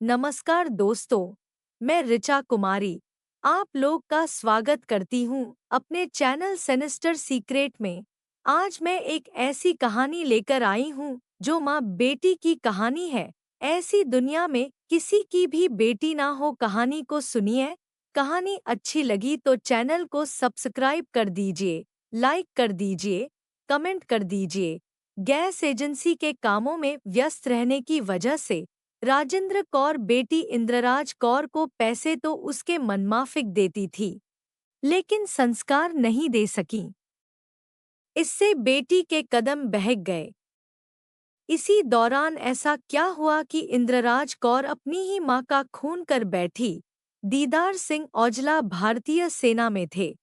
नमस्कार दोस्तों, मैं ऋचा कुमारी आप लोग का स्वागत करती हूँ अपने चैनल सिनिस्टर सीक्रेट में। आज मैं एक ऐसी कहानी लेकर आई हूँ जो माँ बेटी की कहानी है। ऐसी दुनिया में किसी की भी बेटी ना हो, कहानी को सुनिए। कहानी अच्छी लगी तो चैनल को सब्सक्राइब कर दीजिए, लाइक कर दीजिए, कमेंट कर दीजिए। गैस एजेंसी के कामों में व्यस्त रहने की वजह से राजेंद्र कौर बेटी इंद्रराज कौर को पैसे तो उसके मनमाफिक देती थी, लेकिन संस्कार नहीं दे सकी। इससे बेटी के कदम बहक गए। इसी दौरान ऐसा क्या हुआ कि इंद्रराज कौर अपनी ही मां का खून कर बैठी। दीदार सिंह औजला भारतीय सेना में थे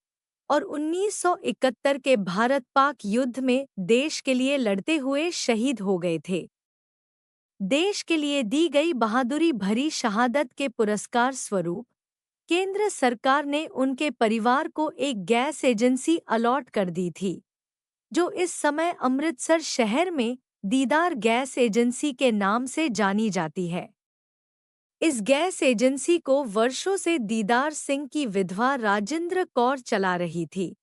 और 1971 के भारत पाक युद्ध में देश के लिए लड़ते हुए शहीद हो गए थे। देश के लिए दी गई बहादुरी भरी शहादत के पुरस्कार स्वरूप केंद्र सरकार ने उनके परिवार को एक गैस एजेंसी अलॉट कर दी थी, जो इस समय अमृतसर शहर में दीदार गैस एजेंसी के नाम से जानी जाती है। इस गैस एजेंसी को वर्षों से दीदार सिंह की विधवा राजेंद्र कौर चला रही थी।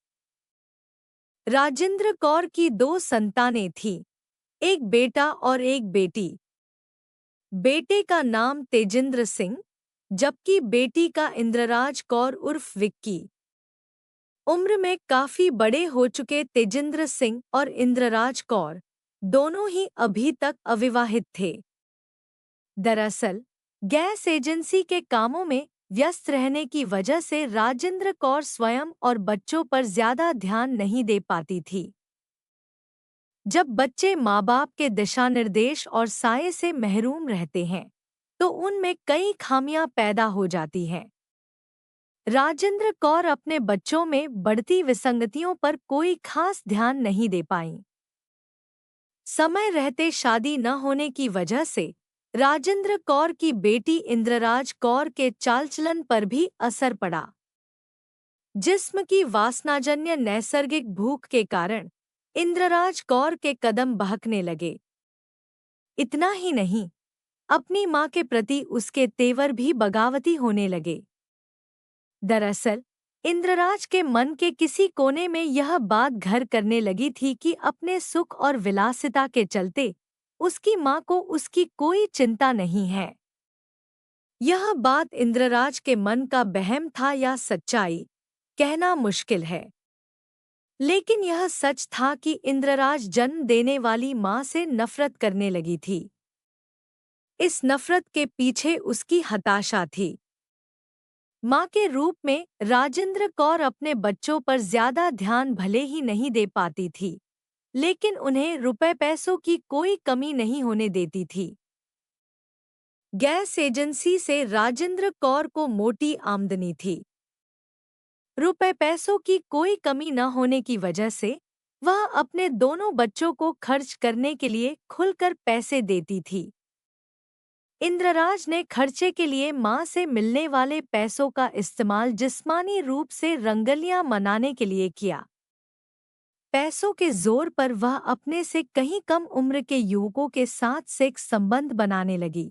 राजेंद्र कौर की 2 संतानें थीं, एक बेटा और एक बेटी। बेटे का नाम तेजिंद्र सिंह, जबकि बेटी का इंद्रराज कौर उर्फ विक्की। उम्र में काफी बड़े हो चुके तेजिंद्र सिंह और इंद्रराज कौर दोनों ही अभी तक अविवाहित थे। दरअसल गैस एजेंसी के कामों में व्यस्त रहने की वजह से राजेंद्र कौर स्वयं और बच्चों पर ज्यादा ध्यान नहीं दे पाती थी। जब बच्चे माँ बाप के दिशा निर्देश और साये से महरूम रहते हैं तो उनमें कई खामियां पैदा हो जाती हैं। राजेंद्र कौर अपने बच्चों में बढ़ती विसंगतियों पर कोई खास ध्यान नहीं दे पाईं। समय रहते शादी न होने की वजह से राजेंद्र कौर की बेटी इंद्रराज कौर के चालचलन पर भी असर पड़ा। जिस्म की वासनाजन्य नैसर्गिक भूख के कारण इंद्रराज कौर के कदम बहकने लगे। इतना ही नहीं, अपनी मां के प्रति उसके तेवर भी बगावती होने लगे। दरअसल इंद्रराज के मन के किसी कोने में यह बात घर करने लगी थी कि अपने सुख और विलासिता के चलते उसकी मां को उसकी कोई चिंता नहीं है। यह बात इंद्रराज के मन का बहम था या सच्चाई, कहना मुश्किल है। लेकिन यह सच था कि इंद्रराज जन्म देने वाली मां से नफरत करने लगी थी। इस नफरत के पीछे उसकी हताशा थी। मां के रूप में राजेंद्र कौर अपने बच्चों पर ज्यादा ध्यान भले ही नहीं दे पाती थी, लेकिन उन्हें रुपए पैसों की कोई कमी नहीं होने देती थी। गैस एजेंसी से राजेंद्र कौर को मोटी आमदनी थी। रुपए पैसों की कोई कमी न होने की वजह से वह अपने दोनों बच्चों को खर्च करने के लिए खुलकर पैसे देती थी। इंद्रराज ने खर्चे के लिए मां से मिलने वाले पैसों का इस्तेमाल जिस्मानी रूप से रंगलियां मनाने के लिए किया। पैसों के जोर पर वह अपने से कहीं कम उम्र के युवकों के साथ सेक्स संबंध बनाने लगी।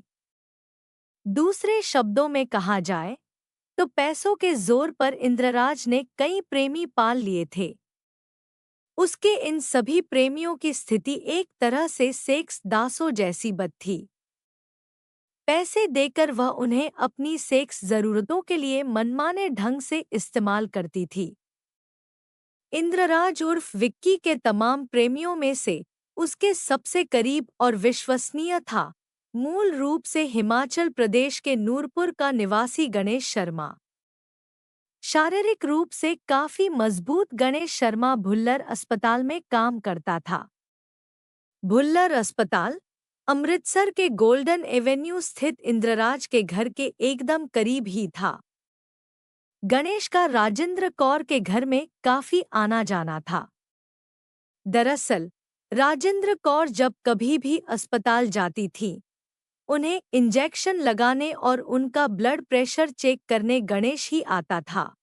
दूसरे शब्दों में कहा जाए तो पैसों के जोर पर इंद्रराज ने कई प्रेमी पाल लिए थे। उसके इन सभी प्रेमियों की स्थिति एक तरह से सेक्स दासों जैसी बद थी। पैसे देकर वह उन्हें अपनी सेक्स जरूरतों के लिए मनमाने ढंग से इस्तेमाल करती थी। इंद्रराज उर्फ विक्की के तमाम प्रेमियों में से उसके सबसे करीब और विश्वसनीय था मूल रूप से हिमाचल प्रदेश के नूरपुर का निवासी गणेश शर्मा। शारीरिक रूप से काफी मजबूत गणेश शर्मा भुल्लर अस्पताल में काम करता था। भुल्लर अस्पताल अमृतसर के गोल्डन एवेन्यू स्थित इंद्रराज के घर के एकदम करीब ही था। गणेश का राजेंद्र कौर के घर में काफी आना जाना था। दरअसल राजेंद्र कौर जब कभी भी अस्पताल जाती थी, उन्हें इंजेक्शन लगाने और उनका ब्लड प्रेशर चेक करने गणेश ही आता था।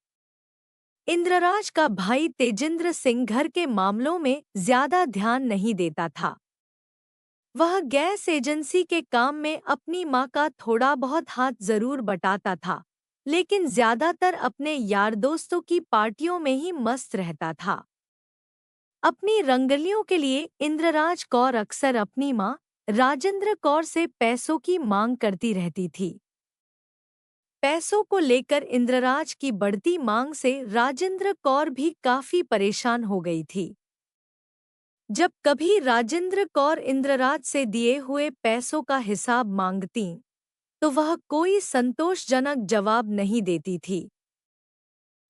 इंद्रराज का भाई तेजिंद्र सिंह घर के मामलों में ज्यादा ध्यान नहीं देता था। वह गैस एजेंसी के काम में अपनी माँ का थोड़ा बहुत हाथ जरूर बटाता था, लेकिन ज्यादातर अपने यार दोस्तों की पार्टियों में ही मस्त रहता था। अपनी रंगलियों के लिए इंद्रराज कौर अक्सर अपनी माँ राजेंद्र कौर से पैसों की मांग करती रहती थी। पैसों को लेकर इंद्रराज की बढ़ती मांग से राजेंद्र कौर भी काफी परेशान हो गई थी। जब कभी राजेंद्र कौर इंद्रराज से दिए हुए पैसों का हिसाब मांगती, तो वह कोई संतोषजनक जवाब नहीं देती थी।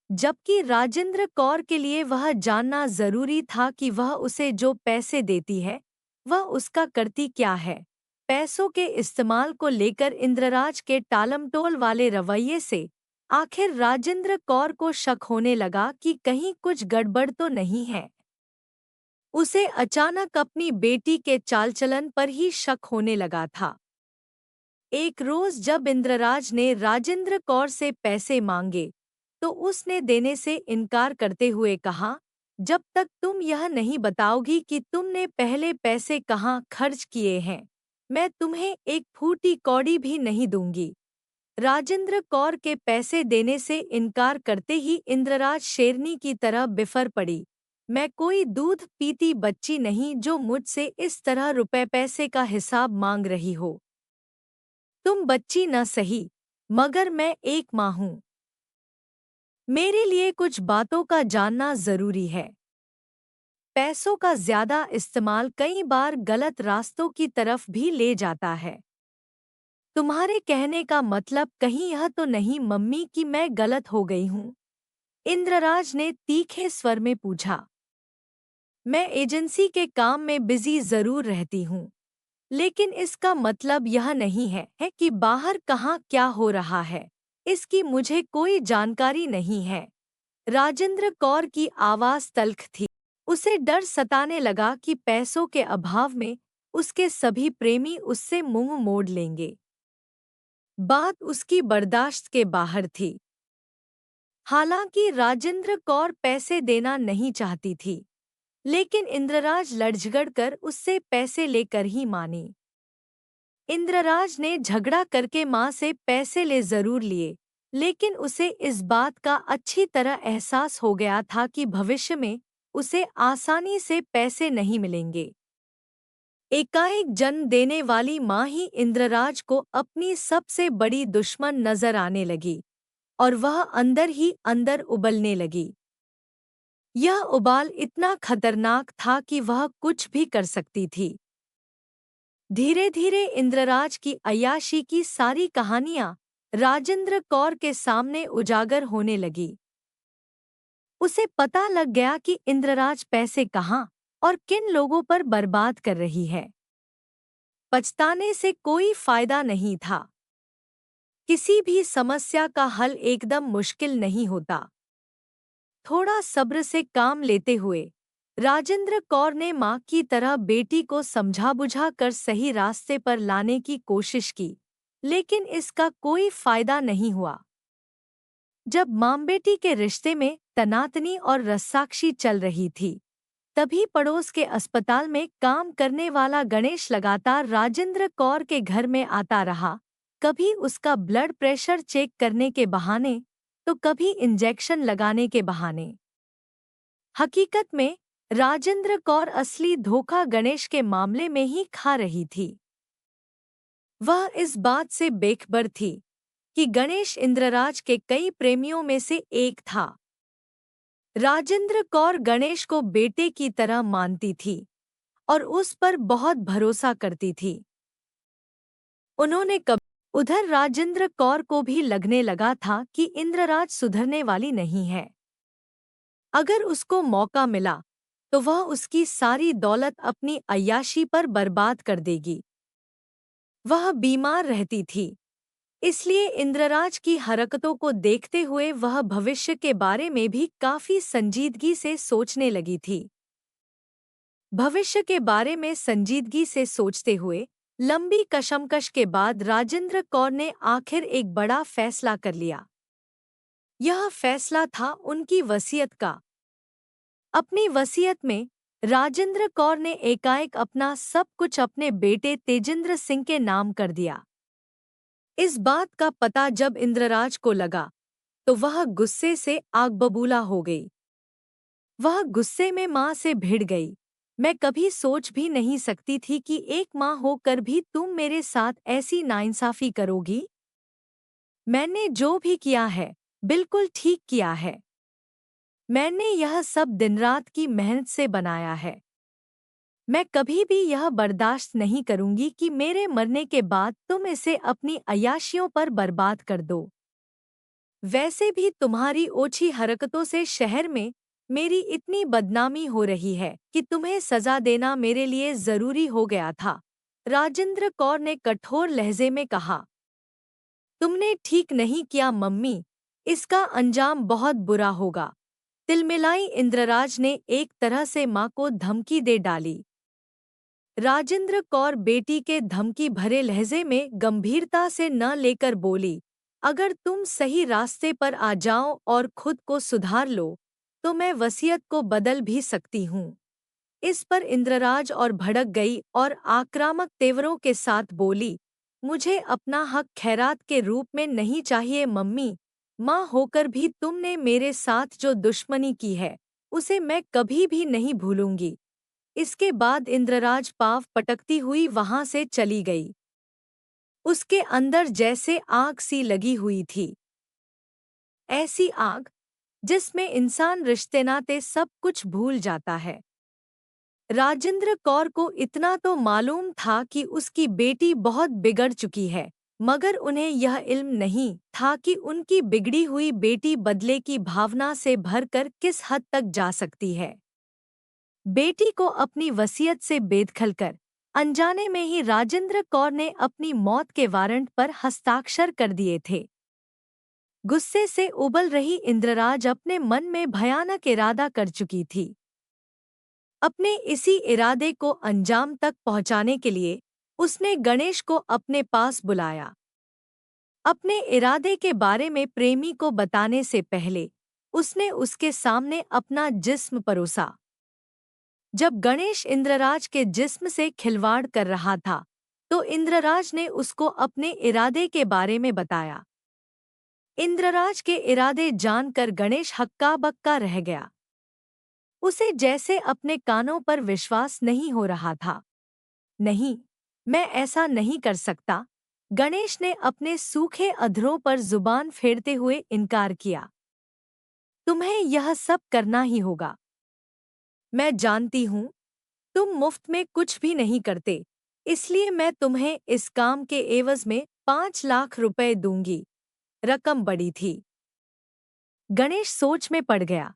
जबकि राजेंद्र कौर के लिए वह जानना जरूरी था कि वह उसे जो पैसे देती है, वह उसका करती क्या है। पैसों के इस्तेमाल को लेकर इंद्रराज के टालमटोल वाले रवैये से आखिर राजेंद्र कौर को शक होने लगा कि कहीं कुछ गड़बड़ तो नहीं है। उसे अचानक अपनी बेटी के चालचलन पर ही शक होने लगा था। एक रोज जब इंद्रराज ने राजेंद्र कौर से पैसे मांगे, तो उसने देने से इनकार करते हुए कहा, जब तक तुम यह नहीं बताओगी कि तुमने पहले पैसे कहाँ खर्च किए हैं, मैं तुम्हें एक फूटी कौड़ी भी नहीं दूंगी। राजेंद्र कौर के पैसे देने से इनकार करते ही इंद्रराज शेरनी की तरह बिफर पड़ी। मैं कोई दूध पीती बच्ची नहीं जो मुझसे इस तरह रुपए पैसे का हिसाब मांग रही हो। तुम बच्ची न सही, मगर मैं एक माँ हूँ। मेरे लिए कुछ बातों का जानना जरूरी है। पैसों का ज्यादा इस्तेमाल कई बार गलत रास्तों की तरफ भी ले जाता है। तुम्हारे कहने का मतलब कहीं यह तो नहीं मम्मी कि मैं गलत हो गई हूँ? इंद्रराज ने तीखे स्वर में पूछा। मैं एजेंसी के काम में बिजी जरूर रहती हूँ, लेकिन इसका मतलब यह नहीं है कि बाहर कहाँ क्या हो रहा है, इसकी मुझे कोई जानकारी नहीं है। राजेंद्र कौर की आवाज तल्ख थी। उसे डर सताने लगा कि पैसों के अभाव में उसके सभी प्रेमी उससे मुंह मोड़ लेंगे। बात उसकी बर्दाश्त के बाहर थी। हालांकि राजेंद्र कौर पैसे देना नहीं चाहती थी, लेकिन इंद्रराज लड़झगड़ कर उससे पैसे लेकर ही मानी। इंद्रराज ने झगड़ा करके माँ से पैसे ले जरूर लिए, लेकिन उसे इस बात का अच्छी तरह एहसास हो गया था कि भविष्य में उसे आसानी से पैसे नहीं मिलेंगे। एकाएक जन्म देने वाली माँ ही इंद्रराज को अपनी सबसे बड़ी दुश्मन नजर आने लगी, और वह अंदर ही अंदर उबलने लगी। यह उबाल इतना खतरनाक था कि वह कुछ भी कर सकती थी। धीरे धीरे इंद्रराज की अय्याशी की सारी कहानियां राजेंद्र कौर के सामने उजागर होने लगी। उसे पता लग गया कि इंद्रराज पैसे कहाँ और किन लोगों पर बर्बाद कर रही है। पछताने से कोई फायदा नहीं था। किसी भी समस्या का हल एकदम मुश्किल नहीं होता। थोड़ा सब्र से काम लेते हुए राजेंद्र कौर ने माँ की तरह बेटी को समझा बुझा कर सही रास्ते पर लाने की कोशिश की, लेकिन इसका कोई फायदा नहीं हुआ। जब माँ बेटी के रिश्ते में तनातनी और रस्साकशी चल रही थी, तभी पड़ोस के अस्पताल में काम करने वाला गणेश लगातार राजेंद्र कौर के घर में आता रहा, कभी उसका ब्लड प्रेशर चेक करने के बहाने, तो कभी इंजेक्शन लगाने के बहाने। हकीकत में राजेंद्र कौर असली धोखा गणेश के मामले में ही खा रही थी। वह इस बात से बेखबर थी कि गणेश इंद्रराज के कई प्रेमियों में से एक था। राजेंद्र कौर गणेश को बेटे की तरह मानती थी और उस पर बहुत भरोसा करती थी। उन्होंने उधर राजेंद्र कौर को भी लगने लगा था कि इंद्रराज सुधरने वाली नहीं है। अगर उसको मौका मिला तो वह उसकी सारी दौलत अपनी अय्याशी पर बर्बाद कर देगी। वह बीमार रहती थी, इसलिए इंद्रराज की हरकतों को देखते हुए वह भविष्य के बारे में भी काफी संजीदगी से सोचने लगी थी। भविष्य के बारे में संजीदगी से सोचते हुए लंबी कशमकश के बाद राजेंद्र कौर ने आखिर एक बड़ा फैसला कर लिया। यह फैसला था उनकी वसीयत का। अपनी वसीयत में राजेंद्र कौर ने एकाएक अपना सब कुछ अपने बेटे तेजिंद्र सिंह के नाम कर दिया। इस बात का पता जब इंद्रराज को लगा तो वह गुस्से से आग बबूला हो गई। वह गुस्से में माँ से भिड़ गई। मैं कभी सोच भी नहीं सकती थी कि एक माँ होकर भी तुम मेरे साथ ऐसी नाइंसाफी करोगी। मैंने जो भी किया है बिल्कुल ठीक किया है। मैंने यह सब दिन रात की मेहनत से बनाया है। मैं कभी भी यह बर्दाश्त नहीं करूंगी कि मेरे मरने के बाद तुम इसे अपनी अय्याशियों पर बर्बाद कर दो। वैसे भी तुम्हारी ओछी हरकतों से शहर में मेरी इतनी बदनामी हो रही है कि तुम्हें सजा देना मेरे लिए जरूरी हो गया था। राजेंद्र कौर ने कठोर लहजे में कहा। तुमने ठीक नहीं किया मम्मी, इसका अंजाम बहुत बुरा होगा। तिलमिलाई इंद्रराज ने एक तरह से माँ को धमकी दे डाली। राजेंद्र कौर बेटी के धमकी भरे लहजे में गंभीरता से न लेकर बोली, अगर तुम सही रास्ते पर आ जाओ और खुद को सुधार लो तो मैं वसीयत को बदल भी सकती हूँ। इस पर इंद्रराज और भड़क गई और आक्रामक तेवरों के साथ बोली, मुझे अपना हक खैरात के रूप में नहीं चाहिए मम्मी। माँ होकर भी तुमने मेरे साथ जो दुश्मनी की है उसे मैं कभी भी नहीं भूलूंगी। इसके बाद इंद्रराज पाँव पटकती हुई वहां से चली गई। उसके अंदर जैसे आग सी लगी हुई थी, ऐसी आग जिसमें इंसान रिश्ते नाते सब कुछ भूल जाता है। राजेंद्र कौर को इतना तो मालूम था कि उसकी बेटी बहुत बिगड़ चुकी है, मगर उन्हें यह इल्म नहीं था कि उनकी बिगड़ी हुई बेटी बदले की भावना से भरकर किस हद तक जा सकती है। बेटी को अपनी वसीयत से बेदखल कर अनजाने में ही राजेंद्र कौर ने अपनी मौत के वारंट पर हस्ताक्षर कर दिए थे। गुस्से से उबल रही इंद्रराज अपने मन में भयानक इरादा कर चुकी थी। अपने इसी इरादे को अंजाम तक पहुंचाने के लिए उसने गणेश को अपने पास बुलाया। अपने इरादे के बारे में प्रेमी को बताने से पहले उसने उसके सामने अपना जिस्म परोसा। जब गणेश इंद्रराज के जिस्म से खिलवाड़ कर रहा था तो इंद्रराज ने उसको अपने इरादे के बारे में बताया। इंद्रराज के इरादे जानकर गणेश हक्का बक्का रह गया। उसे जैसे अपने कानों पर विश्वास नहीं हो रहा था। नहीं, मैं ऐसा नहीं कर सकता, गणेश ने अपने सूखे अधरों पर जुबान फेरते हुए इनकार किया। तुम्हें यह सब करना ही होगा। मैं जानती हूँ तुम मुफ्त में कुछ भी नहीं करते, इसलिए मैं तुम्हें इस काम के एवज में 5 लाख रुपए दूंगी। रकम बड़ी थी। गणेश सोच में पड़ गया।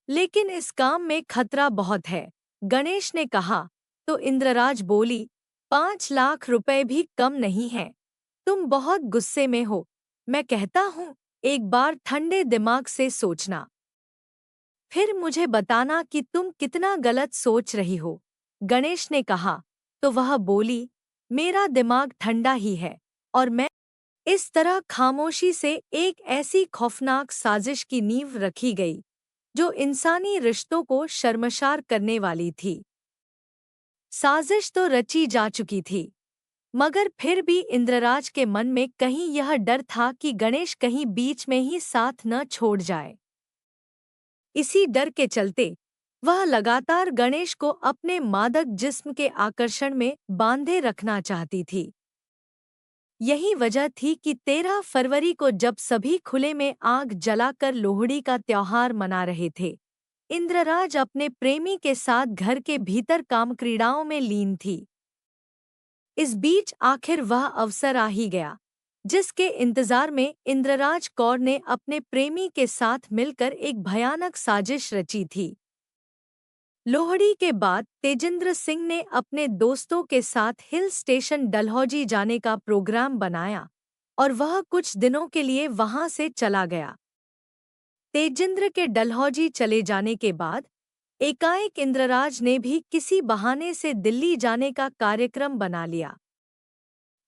लेकिन इस काम में खतरा बहुत है, गणेश ने कहा। तो इंद्रराज बोली, 5 लाख रुपए भी कम नहीं है। तुम बहुत गुस्से में हो। मैं कहता हूँ एक बार ठंडे दिमाग से सोचना, फिर मुझे बताना कि तुम कितना गलत सोच रही हो। गणेश ने कहा। तो वह बोली, मेरा दिमाग ठंडा ही है और मैं इस तरह खामोशी से एक ऐसी खौफनाक साजिश की नींव रखी गई जो इंसानी रिश्तों को शर्मसार करने वाली थी। साजिश तो रची जा चुकी थी, मगर फिर भी इंद्रराज के मन में कहीं यह डर था कि गणेश कहीं बीच में ही साथ न छोड़ जाए। इसी डर के चलते वह लगातार गणेश को अपने मादक जिस्म के आकर्षण में बांधे रखना चाहती थी। यही वजह थी कि 13 फरवरी को जब सभी खुले में आग जलाकर लोहड़ी का त्योहार मना रहे थे, इंद्रराज अपने प्रेमी के साथ घर के भीतर कामक्रीड़ाओं में लीन थी। इस बीच आखिर वह अवसर आ ही गया जिसके इंतजार में इंद्रराज कौर ने अपने प्रेमी के साथ मिलकर एक भयानक साजिश रची थी। लोहड़ी के बाद तेजिंद्र सिंह ने अपने दोस्तों के साथ हिल स्टेशन डलहौजी जाने का प्रोग्राम बनाया और वह कुछ दिनों के लिए वहां से चला गया। तेजिंद्र के डलहौजी चले जाने के बाद एकाएक इंद्रराज ने भी किसी बहाने से दिल्ली जाने का कार्यक्रम बना लिया।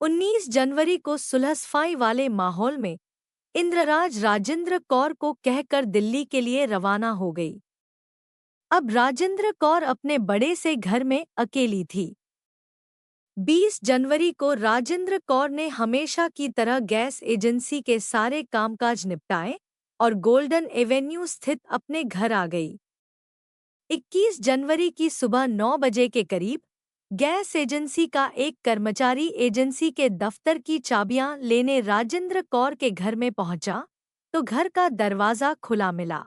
19 जनवरी को सुलहसफाई वाले माहौल में इंद्रराज राजेंद्र कौर को कहकर दिल्ली के लिए रवाना हो गई। अब राजेंद्र कौर अपने बड़े से घर में अकेली थी। 20 जनवरी को राजेंद्र कौर ने हमेशा की तरह गैस एजेंसी के सारे कामकाज निपटाए और गोल्डन एवेन्यू स्थित अपने घर आ गई। 21 जनवरी की सुबह 9 बजे के करीब गैस एजेंसी का एक कर्मचारी एजेंसी के दफ्तर की चाबियां लेने राजेंद्र कौर के घर में पहुंचा तो घर का दरवाजा खुला मिला।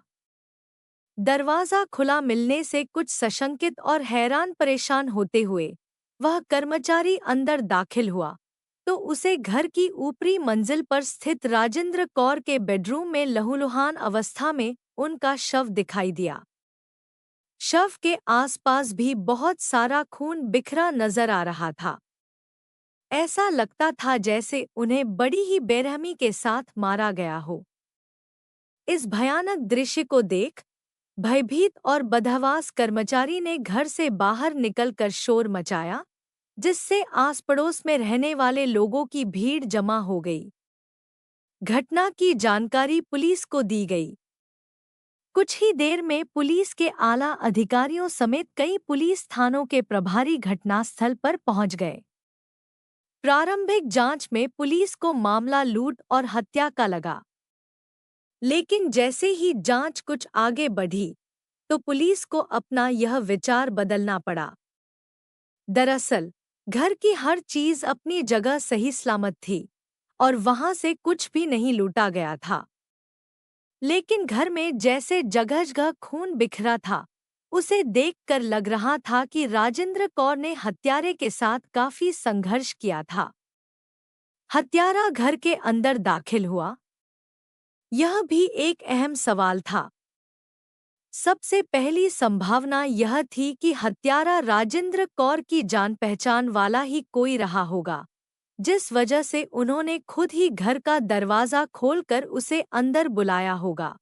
दरवाजा खुला मिलने से कुछ सशंकित और हैरान परेशान होते हुए वह कर्मचारी अंदर दाखिल हुआ तो उसे घर की ऊपरी मंजिल पर स्थित राजेंद्र कौर के बेडरूम में लहूलुहान अवस्था में उनका शव दिखाई दिया। शव के आसपास भी बहुत सारा खून बिखरा नजर आ रहा था। ऐसा लगता था जैसे उन्हें बड़ी ही बेरहमी के साथ मारा गया हो। इस भयानक दृश्य को देख भयभीत और बदहवास कर्मचारी ने घर से बाहर निकलकर शोर मचाया, जिससे आस पड़ोस में रहने वाले लोगों की भीड़ जमा हो गई। घटना की जानकारी पुलिस को दी गई। कुछ ही देर में पुलिस के आला अधिकारियों समेत कई पुलिस थानों के प्रभारी घटनास्थल पर पहुंच गए। प्रारंभिक जांच में पुलिस को मामला लूट और हत्या का लगा, लेकिन जैसे ही जांच कुछ आगे बढ़ी तो पुलिस को अपना यह विचार बदलना पड़ा। दरअसल घर की हर चीज अपनी जगह सही सलामत थी और वहां से कुछ भी नहीं लूटा गया था, लेकिन घर में जैसे जगह-जगह खून बिखरा था, उसे देखकर लग रहा था कि राजेंद्र कौर ने हत्यारे के साथ काफी संघर्ष किया था। हत्यारा घर के अंदर दाखिल हुआ, यह भी एक अहम सवाल था। सबसे पहली संभावना यह थी कि हत्यारा राजेंद्र कौर की जान पहचान वाला ही कोई रहा होगा, जिस वजह से उन्होंने खुद ही घर का दरवाजा खोलकर उसे अंदर बुलाया होगा।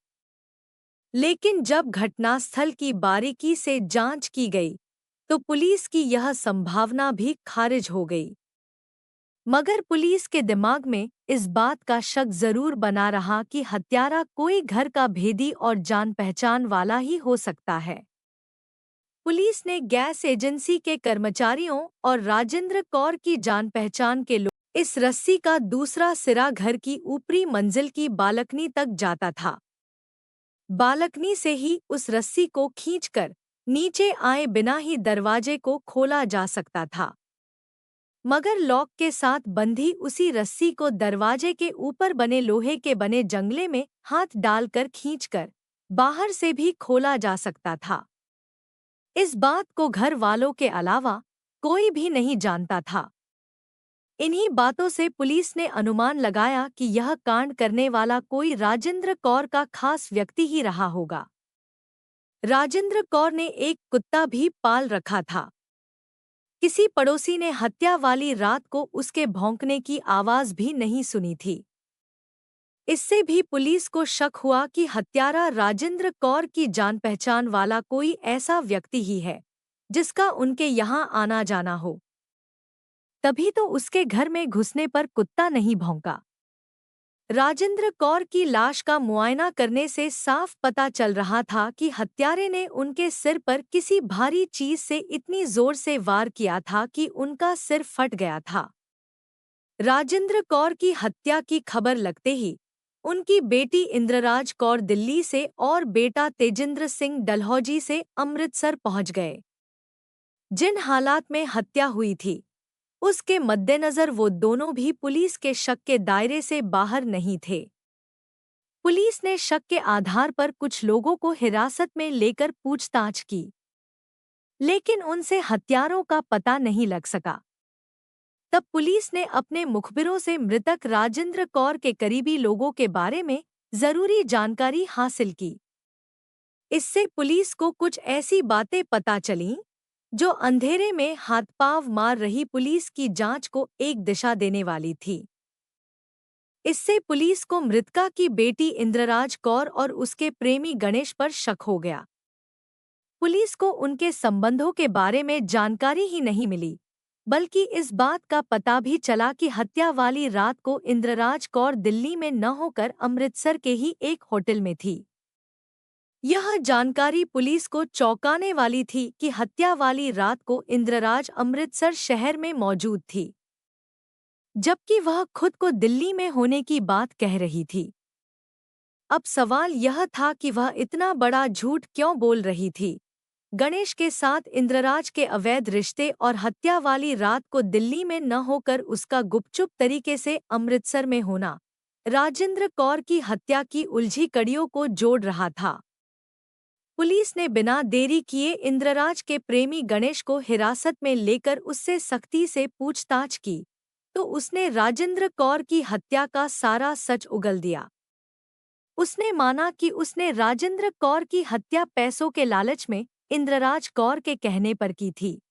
लेकिन जब घटनास्थल की बारीकी से जांच की गई, तो पुलिस की यह संभावना भी खारिज हो गई। मगर पुलिस के दिमाग में इस बात का शक जरूर बना रहा कि हत्यारा कोई घर का भेदी और जान पहचान वाला ही हो सकता है। पुलिस ने गैस एजेंसी के कर्मचारियों और राजेंद्र कौर की जान पहचान के लोग इस रस्सी का दूसरा सिरा घर की ऊपरी मंजिल की बालकनी तक जाता था। बालकनी से ही उस रस्सी को खींचकर नीचे आए बिना ही दरवाजे को खोला जा सकता था। मगर लॉक के साथ बंधी उसी रस्सी को दरवाजे के ऊपर बने लोहे के बने जंगले में हाथ डालकर खींचकर बाहर से भी खोला जा सकता था। इस बात को घर वालों के अलावा कोई भी नहीं जानता था। इन्हीं बातों से पुलिस ने अनुमान लगाया कि यह कांड करने वाला कोई राजेंद्र कौर का खास व्यक्ति ही रहा होगा। राजेंद्र कौर ने एक कुत्ता भी पाल रखा था। किसी पड़ोसी ने हत्या वाली रात को उसके भौंकने की आवाज भी नहीं सुनी थी। इससे भी पुलिस को शक हुआ कि हत्यारा राजेंद्र कौर की जान पहचान वाला कोई ऐसा व्यक्ति ही है जिसका उनके यहाँ आना जाना हो। तभी तो उसके घर में घुसने पर कुत्ता नहीं भौंका। राजेंद्र कौर की लाश का मुआयना करने से साफ पता चल रहा था कि हत्यारे ने उनके सिर पर किसी भारी चीज से इतनी जोर से वार किया था कि उनका सिर फट गया था। राजेंद्र कौर की हत्या की खबर लगते ही उनकी बेटी इंद्रराज कौर दिल्ली से और बेटा तेजिंद्र सिंह डलहौजी से अमृतसर पहुंच गए। जिन हालात में हत्या हुई थी उसके मद्देनजर वो दोनों भी पुलिस के शक के दायरे से बाहर नहीं थे। पुलिस ने शक के आधार पर कुछ लोगों को हिरासत में लेकर पूछताछ की, लेकिन उनसे हत्यारों का पता नहीं लग सका। तब पुलिस ने अपने मुखबिरों से मृतक राजेंद्र कौर के करीबी लोगों के बारे में जरूरी जानकारी हासिल की। इससे पुलिस को कुछ ऐसी बातें पता चलीं जो अंधेरे में हाथ पांव मार रही पुलिस की जांच को एक दिशा देने वाली थी। इससे पुलिस को मृतका की बेटी इंद्रराज कौर और उसके प्रेमी गणेश पर शक हो गया। पुलिस को उनके संबंधों के बारे में जानकारी ही नहीं मिली, बल्कि इस बात का पता भी चला कि हत्या वाली रात को इंद्रराज कौर दिल्ली में न होकर अमृतसर के ही एक होटल में थी। यह जानकारी पुलिस को चौंकाने वाली थी कि हत्या वाली रात को इंद्रराज अमृतसर शहर में मौजूद थी, जबकि वह खुद को दिल्ली में होने की बात कह रही थी। अब सवाल यह था कि वह इतना बड़ा झूठ क्यों बोल रही थी। गणेश के साथ इंद्रराज के अवैध रिश्ते और हत्या वाली रात को दिल्ली में न होकर उसका गुपचुप तरीके से अमृतसर में होना राजेंद्र कौर की हत्या की उलझी कड़ियों को जोड़ रहा था। पुलिस ने बिना देरी किए इंद्रराज के प्रेमी गणेश को हिरासत में लेकर उससे सख्ती से पूछताछ की, तो उसने राजेंद्र कौर की हत्या का सारा सच उगल दिया। उसने माना कि उसने राजेंद्र कौर की हत्या पैसों के लालच में इंद्रराज कौर के कहने पर की थी।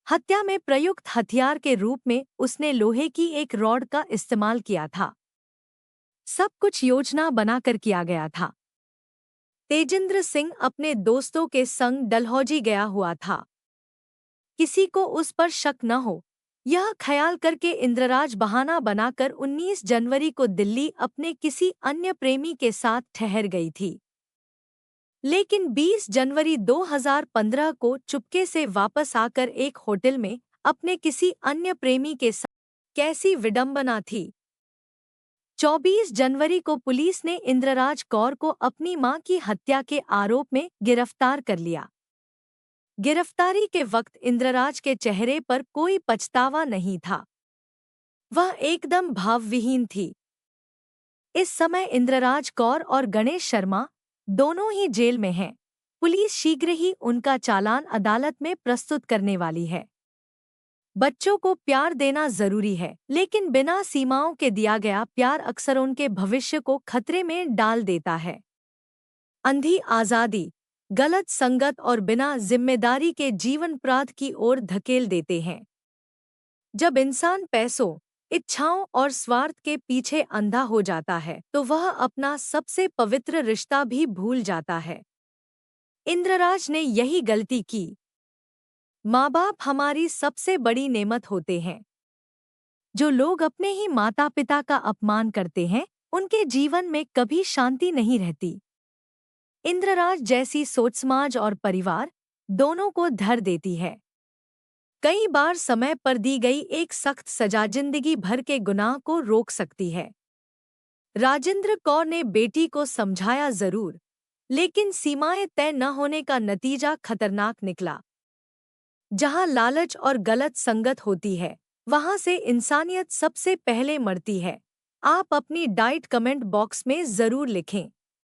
हत्या में प्रयुक्त हथियार के रूप में उसने लोहे की एक रॉड का इस्तेमाल किया था। सब कुछ योजना बनाकर किया गया था। तेजिंद्र सिंह अपने दोस्तों के संग डलहौजी गया हुआ था। किसी को उस पर शक न हो, यह ख्याल करके इंद्रराज बहाना बनाकर 19 जनवरी को दिल्ली अपने किसी अन्य प्रेमी के साथ ठहर गई थी। लेकिन 20 जनवरी 2015 को चुपके से वापस आकर एक होटल में अपने किसी अन्य प्रेमी के साथ, कैसी विडंबना थी। 24 जनवरी को पुलिस ने इंद्रराज कौर को अपनी मां की हत्या के आरोप में गिरफ्तार कर लिया। गिरफ्तारी के वक्त इंद्रराज के चेहरे पर कोई पछतावा नहीं था। वह एकदम भावविहीन थी। इस समय इंद्रराज कौर और गणेश शर्मा दोनों ही जेल में हैं। पुलिस शीघ्र ही उनका चालान अदालत में प्रस्तुत करने वाली है। बच्चों को प्यार देना जरूरी है, लेकिन बिना सीमाओं के दिया गया प्यार अक्सर उनके भविष्य को खतरे में डाल देता है। अंधी आज़ादी, गलत संगत और बिना जिम्मेदारी के जीवन अपराध की ओर धकेल देते हैं। जब इंसान पैसों, इच्छाओं और स्वार्थ के पीछे अंधा हो जाता है तो वह अपना सबसे पवित्र रिश्ता भी भूल जाता है। इंद्रराज ने यही गलती की। माँ बाप हमारी सबसे बड़ी नेमत होते हैं। जो लोग अपने ही माता पिता का अपमान करते हैं, उनके जीवन में कभी शांति नहीं रहती। इंद्रराज जैसी सोच समाज और परिवार दोनों को धर देती है। कई बार समय पर दी गई एक सख्त सजा जिंदगी भर के गुनाह को रोक सकती है। राजेंद्र कौर ने बेटी को समझाया जरूर, लेकिन सीमाएं तय न होने का नतीजा खतरनाक निकला। जहां लालच और गलत संगत होती है, वहां से इंसानियत सबसे पहले मरती है। आप अपनी डाइट कमेंट बॉक्स में जरूर लिखें।